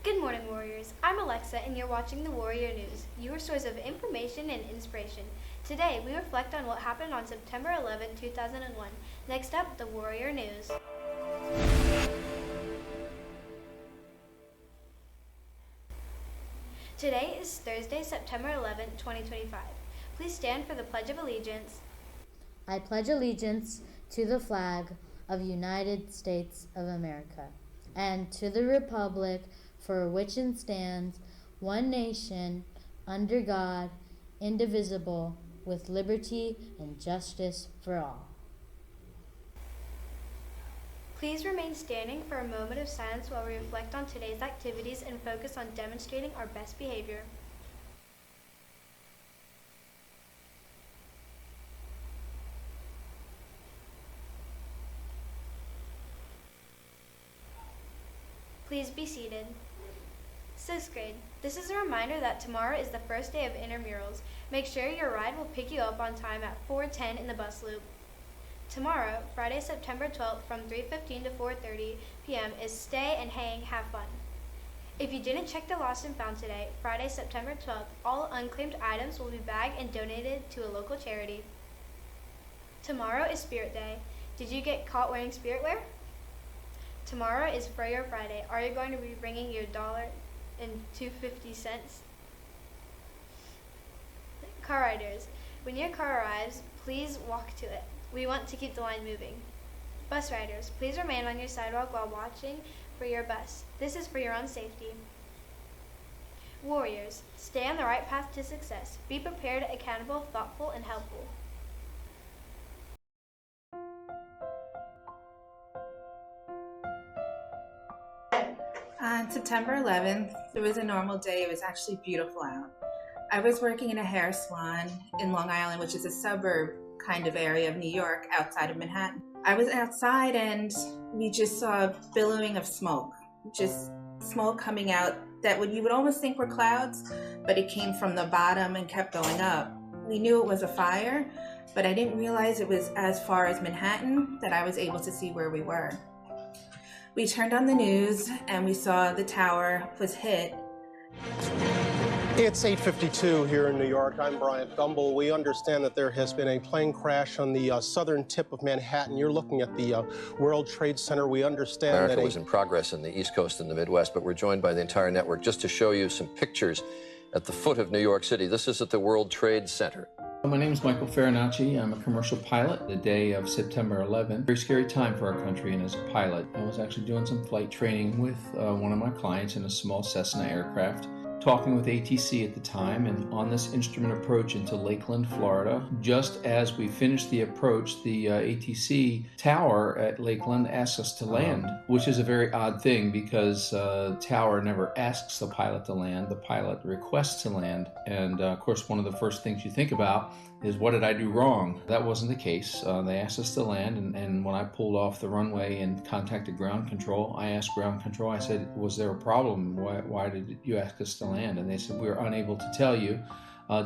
Good morning, Warriors. I'm Alexa, and you're watching the Warrior News, your source of information and inspiration. Today, we reflect on what happened on September 11, 2001. Next up, the Warrior News. Today is Thursday, September 11, 2025. Please stand for the Pledge of Allegiance. I pledge allegiance to the flag of the United States of America and to the republic for which it stands, one nation, under God, indivisible, with liberty and justice for all. Please remain standing for a moment of silence while we reflect on today's activities and focus on demonstrating our best behavior. Please be seated. 6th grade. This is a reminder that tomorrow is the first day of intramurals. Make sure your ride will pick you up on time at 4:10 in the bus loop. Tomorrow, Friday, September 12th, from 3:15 to 4:30 p.m. is Stay and Hang, Have Fun. If you didn't check the lost and found today, Friday, September 12th, all unclaimed items will be bagged and donated to a local charity. Tomorrow is Spirit Day. Did you get caught wearing spirit wear? Tomorrow is Furrier Friday. Are you going to be bringing your $1.50? Car riders, when your car arrives, please walk to it. We want to keep the line moving. Bus riders, please remain on your sidewalk while watching for your bus. This is for your own safety. Warriors, stay on the right path to success. Be prepared, accountable, thoughtful, and helpful. On September 11th, it was a normal day. It was actually beautiful out. I was working in a hair salon in Long Island, which is a suburb kind of area of New York outside of Manhattan. I was outside and we just saw a billowing of smoke, just smoke coming out that you would almost think were clouds, but it came from the bottom and kept going up. We knew it was a fire, but I didn't realize it was as far as Manhattan that I was able to see where we were. We turned on the news and we saw the tower was hit. It's 8:52 here in New York. I'm Bryant Gumbel. We understand that there has been a plane crash on the southern tip of Manhattan. You're looking at the World Trade Center. We understand America that was in progress in the East Coast and the Midwest, but we're joined by the entire network just to show you some pictures at the foot of New York City. This is at the World Trade Center. My name is Michael Farinacci. I'm a commercial pilot. The day of September 11th, very scary time for our country, and as a pilot, I was actually doing some flight training with one of my clients in a small Cessna aircraft, talking with ATC at the time, and on this instrument approach into Lakeland, Florida. Just as we finished the approach, the ATC tower at Lakeland asked us to land, which is a very odd thing because tower never asks the pilot to land, the pilot requests to land. And of course, one of the first things you think about is, what did I do wrong? That wasn't the case. They asked us to land, and when I pulled off the runway and contacted ground control, I asked ground control, I said, was there a problem? Why did you ask us to land? And they said, we're unable to tell you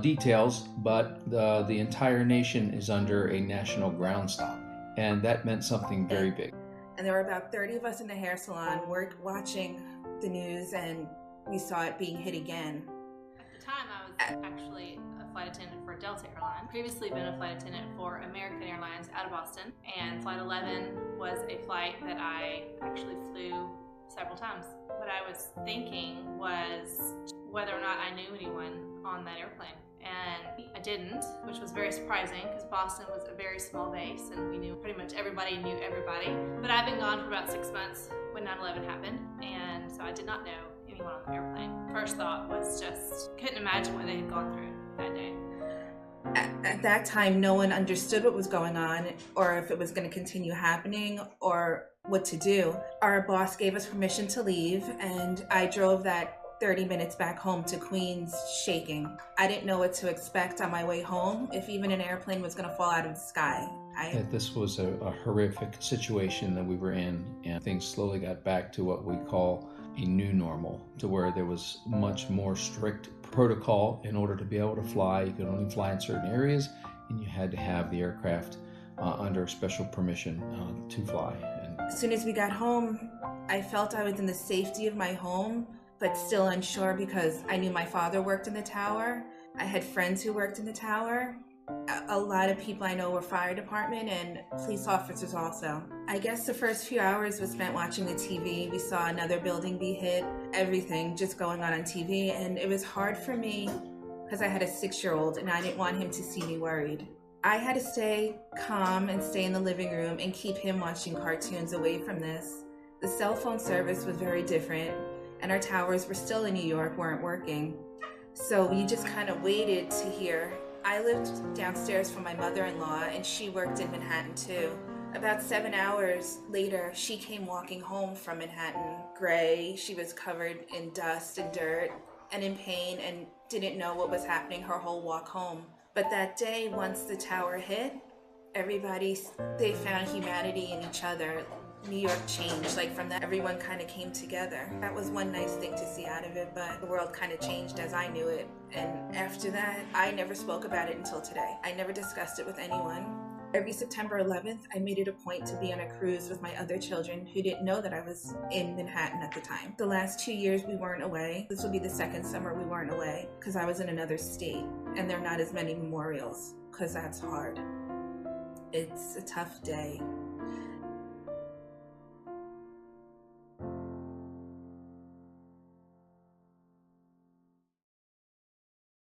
details, but the entire nation is under a national ground stop. And that meant something very big. And there were about 30 of us in the hair salon watching the news, and we saw it being hit again. At the time, I was actually a flight attendant for Delta Airlines. Previously been a flight attendant for American Airlines out of Boston, and Flight 11 was a flight that I actually flew several times. What I was thinking was whether or not I knew anyone on that airplane. And I didn't, which was very surprising because Boston was a very small base and we knew pretty much everybody knew everybody. But I've been gone for about 6 months when 9/11 happened, and so I did not know anyone on the airplane. First thought was just, couldn't imagine what they had gone through that day. At that time, no one understood what was going on or if it was going to continue happening or what to do. Our boss gave us permission to leave, and I drove that 30 minutes back home to Queens shaking. I didn't know what to expect on my way home, if even an airplane was going to fall out of the sky. That this was a horrific situation that we were in, and things slowly got back to what we call a new normal, to where there was much more strict protocol in order to be able to fly. You could only fly in certain areas, and you had to have the aircraft under special permission to fly. As soon as we got home, I felt I was in the safety of my home, but still unsure because I knew my father worked in the tower. I had friends who worked in the tower. A lot of people I know were fire department and police officers also. I guess the first few hours was spent watching the TV. We saw another building be hit, everything just going on TV. And it was hard for me because I had a 6-year-old and I didn't want him to see me worried. I had to stay calm and stay in the living room and keep him watching cartoons away from this. The cell phone service was very different and our towers were still in New York, weren't working. So we just kind of waited to hear. I lived downstairs from my mother-in-law and she worked in Manhattan too. About 7 hours later, she came walking home from Manhattan, gray. She was covered in dust and dirt and in pain and didn't know what was happening her whole walk home. But that day, once the tower hit, they found humanity in each other. New York changed, like from that, everyone kind of came together. That was one nice thing to see out of it, but the world kind of changed as I knew it. And after that, I never spoke about it until today. I never discussed it with anyone. Every September 11th, I made it a point to be on a cruise with my other children who didn't know that I was in Manhattan at the time. The last 2 years we weren't away. This will be the second summer we weren't away because I was in another state and there are not as many memorials because that's hard. It's a tough day.